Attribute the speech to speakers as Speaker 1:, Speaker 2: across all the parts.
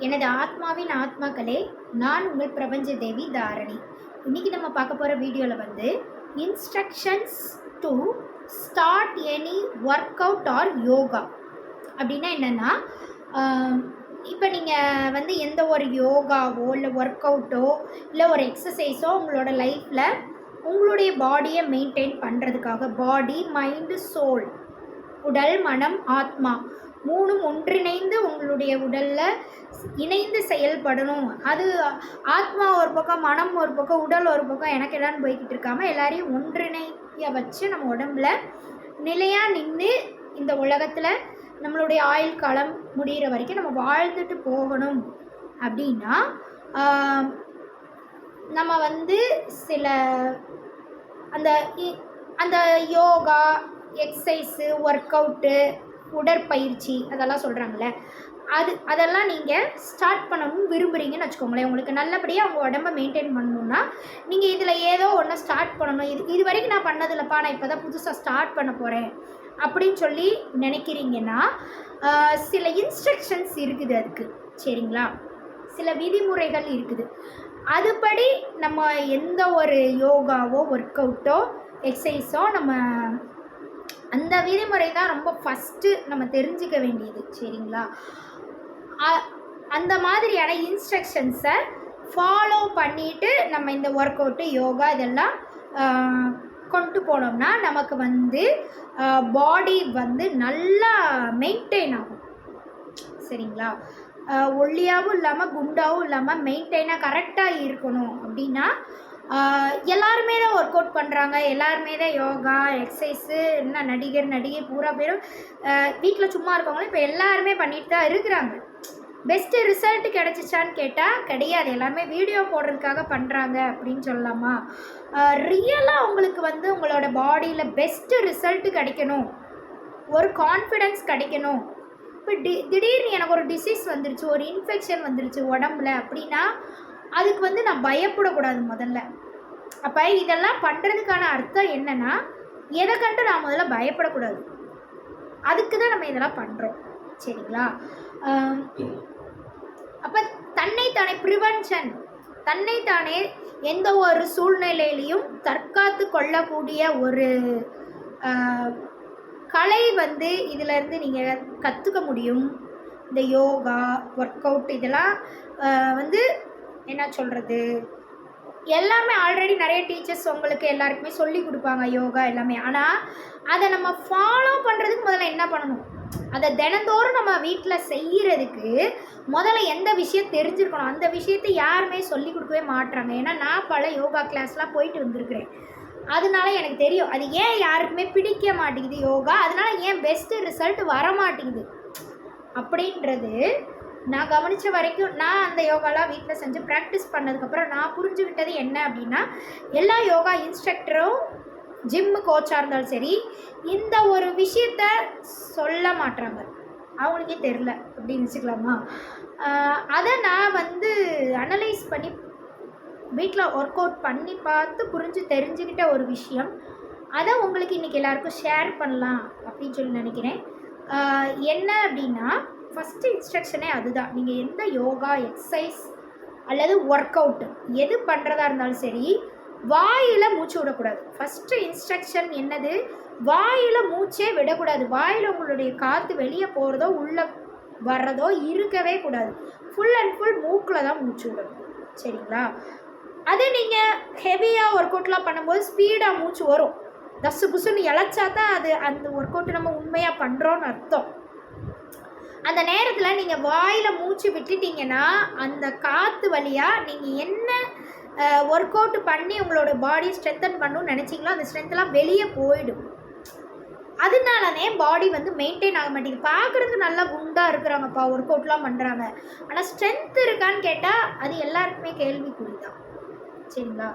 Speaker 1: எனது ஆத்மாவின் ஆத்மாக்களே, நான் உங்கள் பிரபஞ்ச தேவி தாரணி. இன்னைக்கு நம்ம பார்க்க போகிற வீடியோவில் வந்து instructions to start any workout or yoga அப்படின்னா என்னென்னா, இப்போ நீங்கள் வந்து எந்த ஒரு யோகாவோ இல்லை ஒர்க் அவுட்டோ இல்லை ஒரு எக்ஸசைஸோ உங்களோட லைஃப்பில் உங்களுடைய பாடியை மெயின்டைன் பண்ணுறதுக்காக, பாடி மைண்டு சோல், உடல் மனம் ஆத்மா மூணும் ஒன்றிணைந்து உங்களுடைய உடலில் இணைந்து செயல்படணும். அது ஆத்மா ஒரு பக்கம், மனம் ஒரு பக்கம், உடல் ஒரு பக்கம், எனக்கு எல்லாம் போய்கிட்டு இருக்காமல் எல்லாரையும் ஒன்றிணைய வச்சு நம்ம உடம்புல நிலையாக நின்று இந்த உலகத்தில் நம்மளுடைய ஆயுள் காலம் முடிகிற வரைக்கும் நம்ம வாழ்ந்துட்டு போகணும். அப்படின்னா நம்ம வந்து சில அந்த அந்த யோகா எக்ஸசைஸு ஒர்க் அவுட்டு உடற்பயிற்சி அதெல்லாம் சொல்கிறாங்களே, அதெல்லாம் நீங்கள் ஸ்டார்ட் பண்ணணும்னு விரும்புகிறீங்கன்னு வச்சுக்கோங்களேன். உங்களுக்கு நல்லபடியாக உங்கள் உடம்பை மெயின்டைன் பண்ணணுன்னா நீங்கள் இதில் ஏதோ ஒன்று ஸ்டார்ட் பண்ணணும். இது வரைக்கும் நான் பண்ணதில்லப்பா, நான் இப்போ தான் புதுசாக ஸ்டார்ட் பண்ண போகிறேன் அப்படின்னு சொல்லி நினைக்கிறீங்கன்னா சில இன்ஸ்ட்ரக்ஷன்ஸ் இருக்குது அதுக்கு, சரிங்களா? சில விதிமுறைகள் இருக்குது. அதுபடி நம்ம எந்த ஒரு யோகாவோ ஒர்க் அவுட்டோ எக்ஸசைஸோ நம்ம அந்த விதிமுறை தான் ரொம்ப ஃபஸ்ட்டு நம்ம தெரிஞ்சுக்க வேண்டியது, சரிங்களா? அந்த மாதிரியான இன்ஸ்ட்ரக்ஷன்ஸை ஃபாலோ பண்ணிவிட்டு நம்ம இந்த ஒர்க் அவுட்டு யோகா இதெல்லாம் கொண்டு போனோம்னா நமக்கு வந்து பாடி வந்து நல்லா மெயின்டைன் ஆகும், சரிங்களா? ஒல்லியாகவும் இல்லாமல் குண்டாகவும் இல்லாமல் மெயின்டைனாக கரெக்டாக இருக்கணும். அப்படின்னா எல்லாருமே தான் ஒர்க் அவுட் பண்ணுறாங்க, எல்லாருமே தான் யோகா எக்ஸசைஸு, என்ன நடிகை பூரா பேரும் வீட்டில் சும்மா இருக்கவங்களும் இப்போ எல்லாருமே பண்ணிட்டு தான் இருக்கிறாங்க. பெஸ்ட்டு ரிசல்ட் கிடச்சிச்சான்னு கேட்டால் கிடையாது. எல்லாருமே வீடியோ போடுறதுக்காக பண்ணுறாங்க அப்படின்னு சொல்லலாமா? ரியலாக உங்களுக்கு வந்து உங்களோட பாடியில் பெஸ்ட்டு ரிசல்ட்டு கிடைக்கணும், ஒரு கான்ஃபிடென்ஸ் கிடைக்கணும். இப்போ திடீர்னு எனக்கு ஒரு டிசீஸ் வந்துருச்சு, ஒரு இன்ஃபெக்ஷன் வந்துருச்சு உடம்புல அப்படின்னா அதுக்கு வந்து நான் பயப்படக்கூடாது முதல்ல. அப்போ இதெல்லாம் பண்ணுறதுக்கான அர்த்தம் என்னென்னா, எதை கண்டு நான் முதல்ல பயப்படக்கூடாது. அதுக்கு தான் நம்ம இதெல்லாம் பண்ணுறோம், சரிங்களா? அப்போ தன்னைத்தானே ப்ரிவென்ஷன், தன்னைத்தானே எந்த ஒரு சூழ்நிலையிலையும் தற்காத்து கொள்ளக்கூடிய ஒரு கலை வந்து இதிலேருந்து நீங்கள் கற்றுக்க முடியும். இந்த யோகா ஒர்க் அவுட் இதெல்லாம் வந்து என்ன சொல்கிறது, எல்லாமே ஆல்ரெடி நிறைய டீச்சர்ஸ் உங்களுக்கு எல்லாருக்குமே சொல்லி கொடுப்பாங்க யோகா எல்லாமே. ஆனால் அதை நம்ம ஃபாலோ பண்ணுறதுக்கு முதல்ல என்ன பண்ணணும், அதை தினந்தோறும் நம்ம வீட்டில் செய்கிறதுக்கு முதல்ல எந்த விஷயம் தெரிஞ்சிருக்கணும். அந்த விஷயத்தை யாருமே சொல்லி கொடுக்கவே மாட்டுறாங்க. ஏன்னா நான் பல யோகா கிளாஸ்லாம் போயிட்டு வந்திருக்கிறேன், அதனால எனக்கு தெரியும் அது ஏன் யாருக்குமே பிடிக்க மாட்டேங்குது யோகா, அதனால ஏன் பெஸ்ட்டு ரிசல்ட் வர மாட்டேங்குது அப்படின்றது நான் கவனித்த வரைக்கும். நான் அந்த யோகாலாம் வீட்டில் செஞ்சு ப்ராக்டிஸ் பண்ணதுக்கப்புறம் நான் புரிஞ்சுக்கிட்டது என்ன அப்படின்னா, எல்லா யோகா இன்ஸ்ட்ரக்டரும் ஜிம்மு கோச்சாக இருந்தாலும் சரி இந்த ஒரு விஷயத்த சொல்ல மாட்டாங்க, அவங்களுக்கே தெரில அப்படின்னு வச்சுக்கலாமா? அதை நான் வந்து அனலைஸ் பண்ணி வீட்டில் ஒர்க் அவுட் பண்ணி பார்த்து புரிஞ்சு தெரிஞ்சுக்கிட்ட ஒரு விஷயம். அதை உங்களுக்கு இன்றைக்கி எல்லாருக்கும் ஷேர் பண்ணலாம் அப்படின்னு சொல்லி நினைக்கிறேன். என்ன அப்படின்னா, ஃபஸ்ட்டு இன்ஸ்ட்ரக்ஷனே அதுதான். நீங்கள் எந்த யோகா எக்ஸசைஸ் அல்லது ஒர்க் அவுட்டு எது பண்ணுறதா இருந்தாலும் சரி வாயில் மூச்சு விடக்கூடாது. ஃபஸ்ட்டு இன்ஸ்ட்ரக்ஷன் என்னது, வாயில் மூச்சே விடக்கூடாது. வாயில் உங்களுடைய காற்று வெளியே போகிறதோ உள்ளே வர்றதோ இருக்கவே கூடாது. ஃபுல் அண்ட் ஃபுல் மூக்கில் தான் மூச்சு விடணும், சரிங்களா? அதே நீங்கள் ஹெவியாக ஒர்க் அவுட்லாம் பண்ணும்போது ஸ்பீடாக மூச்சு வரும், தசு புசுன்னு இழைச்சா தான் அது அந்த ஒர்க் அவுட்டு நம்ம உண்மையாக பண்ணுறோன்னு அர்த்தம். அந்த நேரத்தில் நீங்கள் வாயில் மூச்சு விட்டுட்டிங்கன்னா அந்த காற்று வழியாக நீங்கள் என்ன ஒர்க் அவுட் பண்ணி உங்களோட பாடி ஸ்ட்ரென்தன் பண்ணணும்னு நினச்சிங்களோ அந்த ஸ்ட்ரென்த்தெல்லாம் வெளியே போயிடும். அதனாலனே பாடி வந்து மெயின்டைன் ஆக மாட்டேங்குது. பார்க்குறதுக்கு நல்லா குண்டாக இருக்கிறாங்கப்பா, ஒர்க் அவுட்லாம் பண்ணுறாங்க, ஆனால் ஸ்ட்ரென்த் இருக்கான்னு கேட்டால் அது எல்லாருக்குமே கேள்விக்குறி தான், சரிங்களா?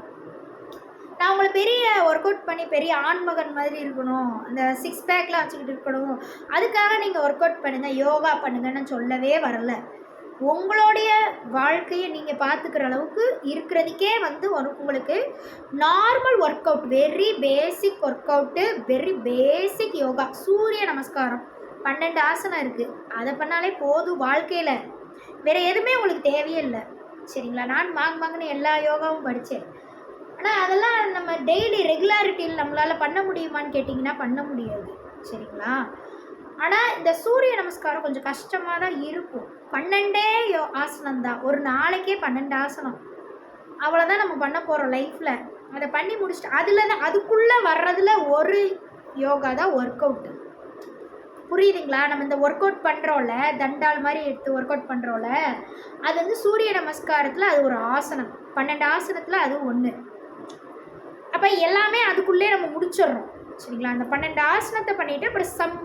Speaker 1: நான் உங்களை பெரிய ஒர்க் அவுட் பண்ணி பெரிய ஆண்மகன் மாதிரி இருக்கணும், அந்த 6 பேக்லாம் வச்சுக்கிட்டு இருக்கணும், அதுக்காக நீங்கள் ஒர்க் அவுட் பண்ணுங்கள் யோகா பண்ணுங்கன்னு சொல்லவே வரல. உங்களுடைய வாழ்க்கையை நீங்கள் பார்த்துக்கிற அளவுக்கு இருக்கிறதுக்கே வந்து உங்களுக்கு normal work out, very basic work out, very basic yoga, சூரிய நமஸ்காரம் 12 ஆசனம் இருக்குது, அதை பண்ணாலே போதும் வாழ்க்கையில். வேறு எதுவுமே உங்களுக்கு தேவையே இல்லை. சரிங்களா? நான் வாங்குன்னு எல்லா யோகாவும் படித்தேன். ஆனால் அதெல்லாம் நம்ம டெய்லி ரெகுலாரிட்டியில் நம்மளால் பண்ண முடியுமான்னு கேட்டிங்கன்னா பண்ண முடியாது. சரிங்களா? ஆனால் இந்த சூரிய நமஸ்காரம் கொஞ்சம் கஷ்டமாக தான் இருக்கும். 12 ஆசனம் தான். ஒரு நாளைக்கே 12 ஆசனம். அவ்வளோதான் நம்ம பண்ண போகிறோம் லைஃப்பில். அதை பண்ணி முடிச்சுட்டு அதில் தான் அதுக்குள்ளே வர்றதில் ஒரு யோகா தான் ஒர்க் அவுட்டு. புரியுதுங்களா? நம்ம இந்த ஒர்க் அவுட் பண்ணுறோம்ல, தண்டால் மாதிரி எடுத்து ஒர்க் அவுட் பண்ணுறோம்ல, அது வந்து சூரிய நமஸ்காரத்தில் அது ஒரு ஆசனம். 12 ஆசனத்தில் அது ஒன்று. அப்போ எல்லாமே அதுக்குள்ளே நம்ம முடிச்சிடுறோம். சரிங்களா? அந்த 12 ஆசனத்தை பண்ணிவிட்டு அப்புறம் சம்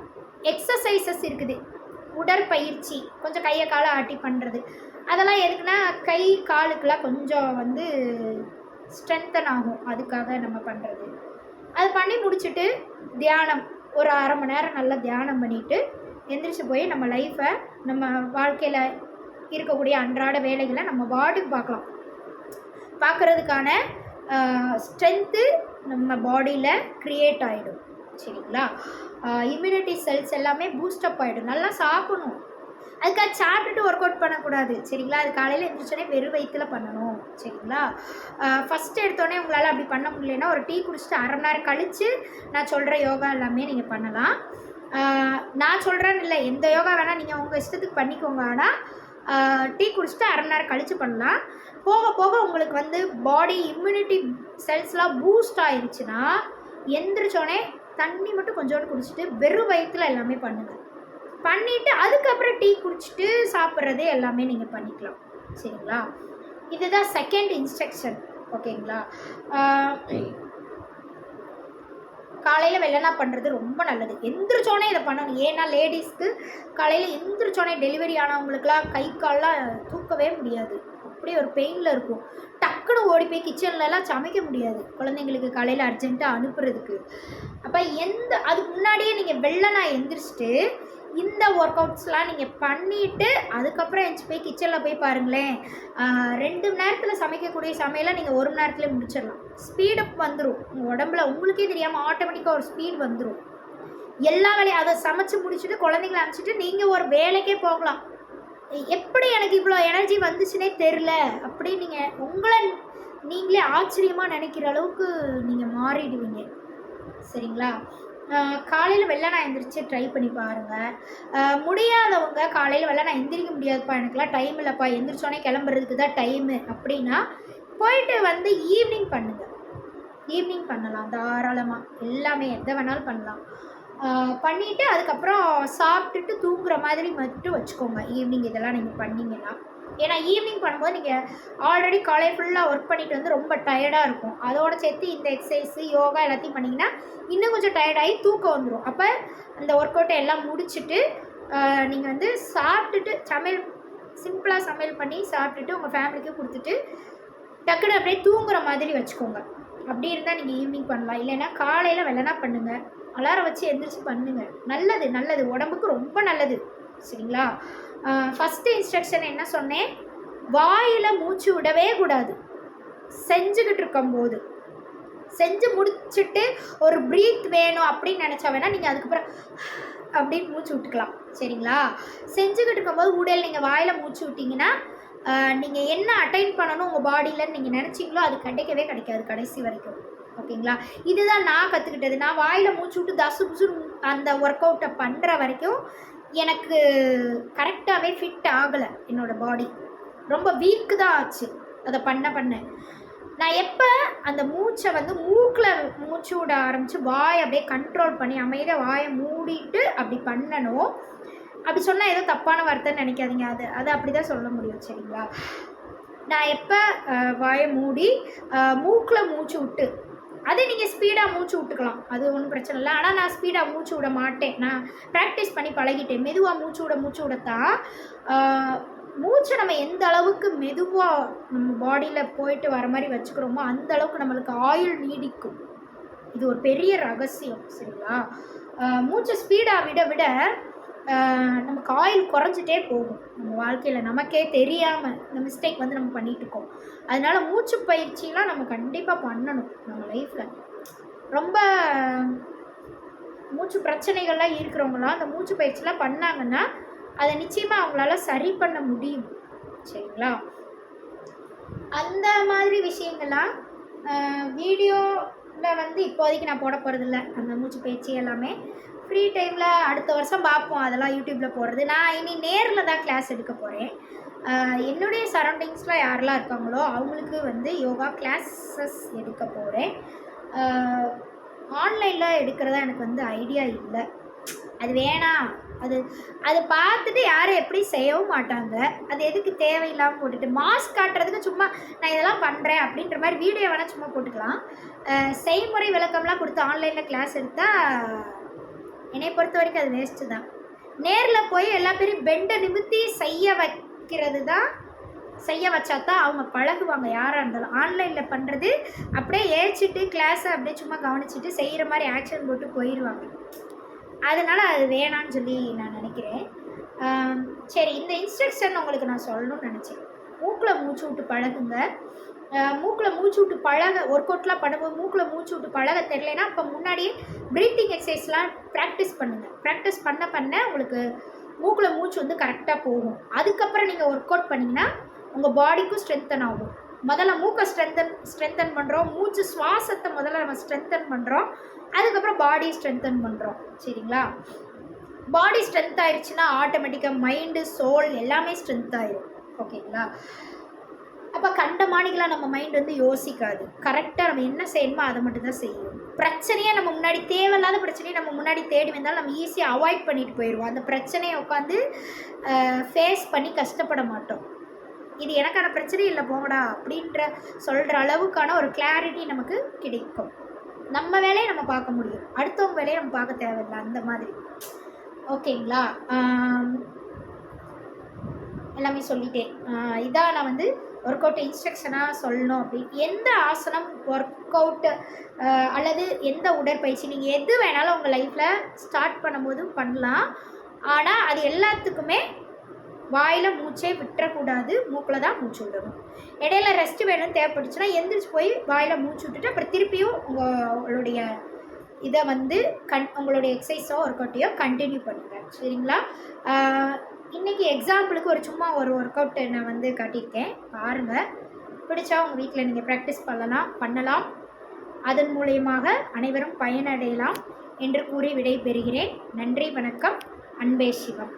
Speaker 1: எக்ஸசைசஸ் இருக்குது. உடற்பயிற்சி கொஞ்சம் கையை காலை ஆட்டி பண்ணுறது. அதெல்லாம் எதுக்குன்னா கை காலுக்கெல்லாம் கொஞ்சம் வந்து ஸ்ட்ரென்தன் ஆகும். அதுக்காக நம்ம பண்ணுறது. அது பண்ணி முடிச்சுட்டு தியானம் ஒரு 1/2 மணி நேரம் நல்லா தியானம் பண்ணிவிட்டு எந்திரிச்சு போய் நம்ம லைஃப்பை, நம்ம வாழ்க்கையில் இருக்கக்கூடிய அன்றாட வேலைகளை நம்ம பாட்டுக்கு பார்க்கலாம். பார்க்குறதுக்கான ஸ்ட்ரென்த்து நம்ம பாடியில் க்ரியேட் ஆகிடும். சரிங்களா? இம்யூனிட்டி செல்ஸ் எல்லாமே பூஸ்டப் ஆகிடும். நல்லா சாப்பிடணும். அதுக்காக சாப்பிட்டுட்டு ஒர்க் அவுட் பண்ணக்கூடாது. சரிங்களா? அது காலையில் எழுந்திரிச்சோடனே வெறும் வயிற்றில் பண்ணணும். சரிங்களா? ஃபஸ்ட்டு எடுத்தோடனே உங்களால் அப்படி பண்ண முடியலன்னா ஒரு டீ குடிச்சிட்டு 1/2 மணி நேரம் கழித்து நான் சொல்கிற யோகா எல்லாமே நீங்கள் பண்ணலாம். நான் சொல்கிறேன்னு இல்லை, எந்த யோகா வேணால் நீங்கள் உங்கள் இஷ்டத்துக்கு பண்ணிக்கோங்க. ஆனால் டீ குடிச்சிட்டு 1/2 மணி நேரம் கழித்து பண்ணலாம். போக போக உங்களுக்கு வந்து பாடி இம்யூனிட்டி செல்ஸ்லாம் பூஸ்ட் ஆயிடுச்சுன்னா எந்திரிச்சோடனே தண்ணி மட்டும் கொஞ்சோண்டு குடிச்சிட்டு வெறும் வயிற்றில் எல்லாமே பண்ணுங்கள். பண்ணிவிட்டு அதுக்கப்புறம் டீ குடிச்சிட்டு சாப்பிட்றது எல்லாமே நீங்கள் பண்ணிக்கலாம். சரிங்களா? இதுதான் செகண்ட் இன்ஸ்ட்ரக்ஷன். ஓகேங்களா? காலையில் வெள்ளனா பண்ணுறது ரொம்ப நல்லது. எந்திரிச்சோடனே இதை பண்ணணும். ஏன்னா லேடிஸ்க்கு காலையில் எந்திரிச்சோடனே டெலிவரி ஆனவங்களுக்குலாம் கை கால்லாம் தூக்கவே முடியாது. அப்படியே ஒரு பெயினில் இருக்கும். டக்குன்னு ஓடி போய் கிச்சன்லலாம் சமைக்க முடியாது குழந்தைங்களுக்கு காலையில் அர்ஜென்ட்டாக அனுப்புறதுக்கு. அப்போ அதுக்கு முன்னாடியே நீங்கள் வெள்ளனா எந்திரிச்சிட்டு இந்த ஒர்க் அவுட்ஸ்லாம் நீங்கள் பண்ணிவிட்டு அதுக்கப்புறம் எழுந்துச்சி போய் கிச்சனில் போய் பாருங்களேன். 2 மணி நேரத்தில் சமைக்கக்கூடிய சமையலை நீங்கள் 1 மணி நேரத்தில் முடிச்சிடலாம். ஸ்பீடப் வந்துடும். உங்கள் உடம்புல உங்களுக்கே தெரியாமல் ஆட்டோமேட்டிக்காக ஒரு ஸ்பீட் வந்துடும். எல்லா வேலையும் அதை சமைச்சு முடிச்சுட்டு குழந்தைங்கள அனுப்பிச்சிட்டு நீங்கள் ஒரு வேலைக்கே போகலாம். எப்படி எனக்கு இவ்வளோ எனர்ஜி வந்துச்சுன்னே தெரில அப்படி நீங்கள் உங்களை நீங்களே ஆச்சரியமாக நினைக்கிற அளவுக்கு நீங்கள் மாறிடுவீங்க. சரிங்களா? காலையில் வெள்ளனா எந்திரிச்சு ட்ரை பண்ணி பாருங்கள். முடியாதவங்க காலையில் வெள்ளனா எந்திரிக்க முடியாதுப்பா, எனக்குலாம் டைம் இல்லைப்பா, எந்திரிச்சோடனே கிளம்புறதுக்கு தான் டைமு அப்படின்னா போயிட்டு வந்து ஈவினிங் பண்ணுங்கள். ஈவினிங் பண்ணலாம் தாராளமாக. எல்லாமே எதை வேணாலும் பண்ணலாம். பண்ணிவிட்டு அதுக்கப்புறம் சாப்பிட்டுட்டு தூங்குற மாதிரி மட்டும் வச்சுக்கோங்க ஈவினிங் இதெல்லாம் நீங்கள் பண்ணிங்கன்னா. ஏன்னா ஈவினிங் பண்ணும்போது நீங்கள் ஆல்ரெடி காலையில் ஃபுல்லாக ஒர்க் பண்ணிவிட்டு வந்து ரொம்ப டயர்டாக இருக்கும். அதோடு சேர்த்து இந்த எக்ஸசைஸு யோகா எல்லாத்தையும் பண்ணிங்கன்னா இன்னும் கொஞ்சம் டயர்டாகி தூக்கம் வந்துடும். அப்போ அந்த ஒர்க் அவுட்டை எல்லாம் முடிச்சுட்டு நீங்கள் வந்து சாப்பிட்டுட்டு சிம்பிளாக சமையல் பண்ணி சாப்பிட்டுட்டு உங்கள் ஃபேமிலிக்கு கொடுத்துட்டு டக்குன்னு அப்படியே தூங்குற மாதிரி வச்சுக்கோங்க. அப்படி இருந்தால் நீங்கள் ஈவினிங் பண்ணலாம். இல்லைன்னா காலையில் வெள்ளனா பண்ணுங்கள். அலாரம் வச்சு எந்திரிச்சு பண்ணுங்கள். நல்லது நல்லது, உடம்புக்கு ரொம்ப நல்லது. சரிங்களா? ஃபஸ்ட்டு இன்ஸ்ட்ரக்ஷன் என்ன சொன்னேன்? வாயில் மூச்சு விடவே கூடாது. செஞ்சுக்கிட்டு இருக்கும்போது செஞ்சு முடிச்சுட்டு ஒரு ப்ரீத் வேணும் அப்படின்னு நினச்சா வேணால் நீங்கள் அதுக்கப்புறம் அப்படின்னு மூச்சு விட்டுக்கலாம். சரிங்களா? செஞ்சுக்கிட்டு இருக்கும்போது உடல் நீங்கள் வாயில் மூச்சு விட்டிங்கன்னா நீங்கள் என்ன அட்டைன் பண்ணணும் உங்கள் பாடியிலன்னு நீங்கள் நினச்சிங்களோ அது கிடைக்காது கடைசி வரைக்கும். ஓகேங்களா? இதுதான் நான் கற்றுக்கிட்டது. நான் வாயில் மூச்சு விட்டு தசு புசு அந்த ஒர்க் அவுட்டை பண்ணுற வரைக்கும் எனக்கு கரெக்டாகவே ஃபிட் ஆகலை. என்னோடய பாடி ரொம்ப வீக்கு தான் ஆச்சு அதை பண்ண. நான் எப்போ அந்த மூச்சை வந்து மூக்கில் மூச்சு விட ஆரம்பித்து வாயை அப்படியே கண்ட்ரோல் பண்ணி அமைதியாக வாயை மூடிட்டு அப்படி பண்ணணும். அப்படி சொன்னால் ஏதோ தப்பான வார்த்தைன்னு நினைக்காதீங்க. அது அப்படி தான் சொல்ல முடியும். சரிங்களா? நான் எப்போ வாயை மூடி மூக்கில் மூச்சு விட்டு அதை நீங்கள் ஸ்பீடாக மூச்சு விட்டுக்கலாம். அது ஒன்றும் பிரச்சனை இல்லை. ஆனால் நான் ஸ்பீடாக மூச்சு விட மாட்டேன். நான் ப்ராக்டிஸ் பண்ணி பழகிட்டேன். மெதுவாக மூச்சு விடத்தான் மூச்சை நம்ம எந்த அளவுக்கு மெதுவாக நம்ம பாடியில் போயிட்டு வர மாதிரி வச்சுக்கிறோமோ அந்த அளவுக்கு நம்மளுக்கு ஆயுள் நீடிக்கும். இது ஒரு பெரிய ரகசியம். சரிங்களா? மூச்சை ஸ்பீடாக விட நமக்கு ஆயில் குறைஞ்சிட்டே போகும். நம்ம வாழ்க்கையில் நமக்கே தெரியாமல் இந்த மிஸ்டேக் வந்து நம்ம பண்ணிகிட்ருக்கோம். அதனால் மூச்சு பயிற்சிலாம் நம்ம கண்டிப்பாக பண்ணணும். நம்ம லைஃப்பில் ரொம்ப மூச்சு பிரச்சனைகள்லாம் இருக்கிறவங்களாம் அந்த மூச்சு பயிற்சிலாம் பண்ணாங்கன்னா அதை நிச்சயமாக அவங்களால சரி பண்ண முடியும். சரிங்களா? அந்த மாதிரி விஷயங்கள்லாம் வீடியோவில் வந்து இப்போதைக்கு நான் போட போகிறதில்ல. அந்த மூச்சு பயிற்சி எல்லாமே ஃப்ரீ டைமில் அடுத்த வருஷம் பார்ப்போம். அதெல்லாம் யூடியூப்பில் போடுறது. நான் இனி நேரில் தான் கிளாஸ் எடுக்க போகிறேன். என்னுடைய சரௌண்டிங்ஸில் யாரெல்லாம் இருக்காங்களோ அவங்களுக்கு வந்து யோகா கிளாஸஸ் எடுக்க போகிறேன். ஆன்லைனில் எடுக்கிறதா எனக்கு வந்து ஐடியா இல்லை. அது வேணாம். அது பார்த்துட்டு யாரும் எப்படி செய்யவும் மாட்டாங்க. அது எதுக்கு தேவையில்லாமல் போட்டுட்டு மாஸ்க் காட்டுறதுக்கு சும்மா நான் இதெல்லாம் பண்ணுறேன் அப்படின்ற மாதிரி வீடியோ வேணால் சும்மா போட்டுக்கலாம். செய்முறை விளக்கம்லாம் கொடுத்து ஆன்லைனில் கிளாஸ் எடுத்தால் என்னை பொறுத்த வரைக்கும் அது வேஸ்ட்டு தான். நேரில் போய் எல்லா பேரும் பெண்டை நிமித்தி செய்ய வைக்கிறது தான், செய்ய வச்சா தான் அவங்க பழகுவாங்க யாராக இருந்தாலும். ஆன்லைனில் பண்ணுறது அப்படியே ஏச்சிட்டு கிளாஸை அப்படியே சும்மா கவனிச்சுட்டு செய்கிற மாதிரி ஆக்ஷன் போட்டு போயிடுவாங்க. அதனால் அது வேணான்னு சொல்லி நான் நினைக்கிறேன். சரி, இந்த இன்ஸ்ட்ரக்ஷன் உங்களுக்கு நான் சொல்லணும்னு நினச்சேன். மூக்கில் மூச்சு விட்டு பழகுங்க. மூக்கில் மூச்சு விட்டு ஒர்க் அவுட்லாம் பண்ணும்போது மூக்கில் மூச்சு விட்டு பழக தெரியலைன்னா அப்போ முன்னாடியே ப்ரீத்திங் எக்ஸசைஸ்லாம் ப்ராக்டிஸ் பண்ணுங்கள். ப்ராக்டிஸ் பண்ண உங்களுக்கு மூக்கில் மூச்சு வந்து கரெக்டாக போகும். அதுக்கப்புறம் நீங்கள் ஒர்க் அவுட் பண்ணிங்கன்னா உங்கள் பாடிக்கும் ஸ்ட்ரென்தன் ஆகும். முதல்ல மூக்கை ஸ்ட்ரென்தன் பண்ணுறோம். மூச்சு சுவாசத்தை முதல்ல நம்ம ஸ்ட்ரென்தன் பண்ணுறோம். அதுக்கப்புறம் பாடி ஸ்ட்ரென்தன் பண்ணுறோம். சரிங்களா? பாடி ஸ்ட்ரென்த் ஆயிடுச்சுன்னா ஆட்டோமேட்டிக்காக மைண்டு, சோல் எல்லாமே ஸ்ட்ரென்த் ஆயிடும். ஓகேங்களா? அப்போ கண்டமானிகளாக நம்ம மைண்ட் வந்து யோசிக்காது. கரெக்டாக நம்ம என்ன செய்யணுமோ அதை மட்டும்தான் செய்யும். பிரச்சனையை நம்ம முன்னாடி தேவையில்லாத பிரச்சனையை நம்ம முன்னாடி தேடி வந்தாலும் நம்ம ஈஸியாக அவாய்ட் பண்ணிட்டு போயிடுவோம். அந்த பிரச்சனையை உட்காந்து ஃபேஸ் பண்ணி கஷ்டப்பட மாட்டோம். இது எனக்கான பிரச்சனை இல்லை போங்கடா அப்படின்ற சொல்கிற அளவுக்கான ஒரு கிளாரிட்டி நமக்கு கிடைக்கும். நம்ம வேலையை நம்ம பார்க்க முடியும், அடுத்தவங்க வேலையை நம்ம பார்க்க தேவையில்லை. அந்த மாதிரி. ஓகேங்களா? எல்லாமே சொல்லிட்டேன். இதான் நான் வந்து ஒர்க் அவுட் இன்ஸ்ட்ரக்ஷனாக சொல்லணும். அப்படி எந்த ஆசனம், ஒர்க் அவுட்டு அல்லது எந்த உடற்பயிற்சி நீங்கள் எது வேணாலும் உங்கள் லைஃப்பில் ஸ்டார்ட் பண்ணும்போதும் பண்ணலாம். ஆனால் அது எல்லாத்துக்குமே வாயில் மூச்சே விட்டுறக்கூடாது. மூக்கில் தான் மூச்சு விடணும். இடையில ரெஸ்ட் வேணும்னு தேவைப்பட்டுச்சுன்னா எந்திரிச்சு போய் வாயில் மூச்சு விட்டுட்டு அப்புறம் திருப்பியும் உங்களுடைய இதை வந்து உங்களுடைய எக்ஸசைஸோ ஒர்க் அவுட்டையோ கண்டினியூ பண்ணுங்கள். சரிங்களா? இன்றைக்கி எக்ஸாம்பிளுக்கு சும்மா ஒரு ஒர்க் அவுட்டை நான் வந்து காட்டியிருக்கேன், பாருங்கள். பிடிச்சா உங்கள் வீட்டில் நீங்கள் ப்ராக்டிஸ் பண்ணலாம். அதன் மூலியமாக அனைவரும் பயனடையலாம் என்று கூறி விடைபெறுகிறேன். நன்றி, வணக்கம். அன்பே சிவம்.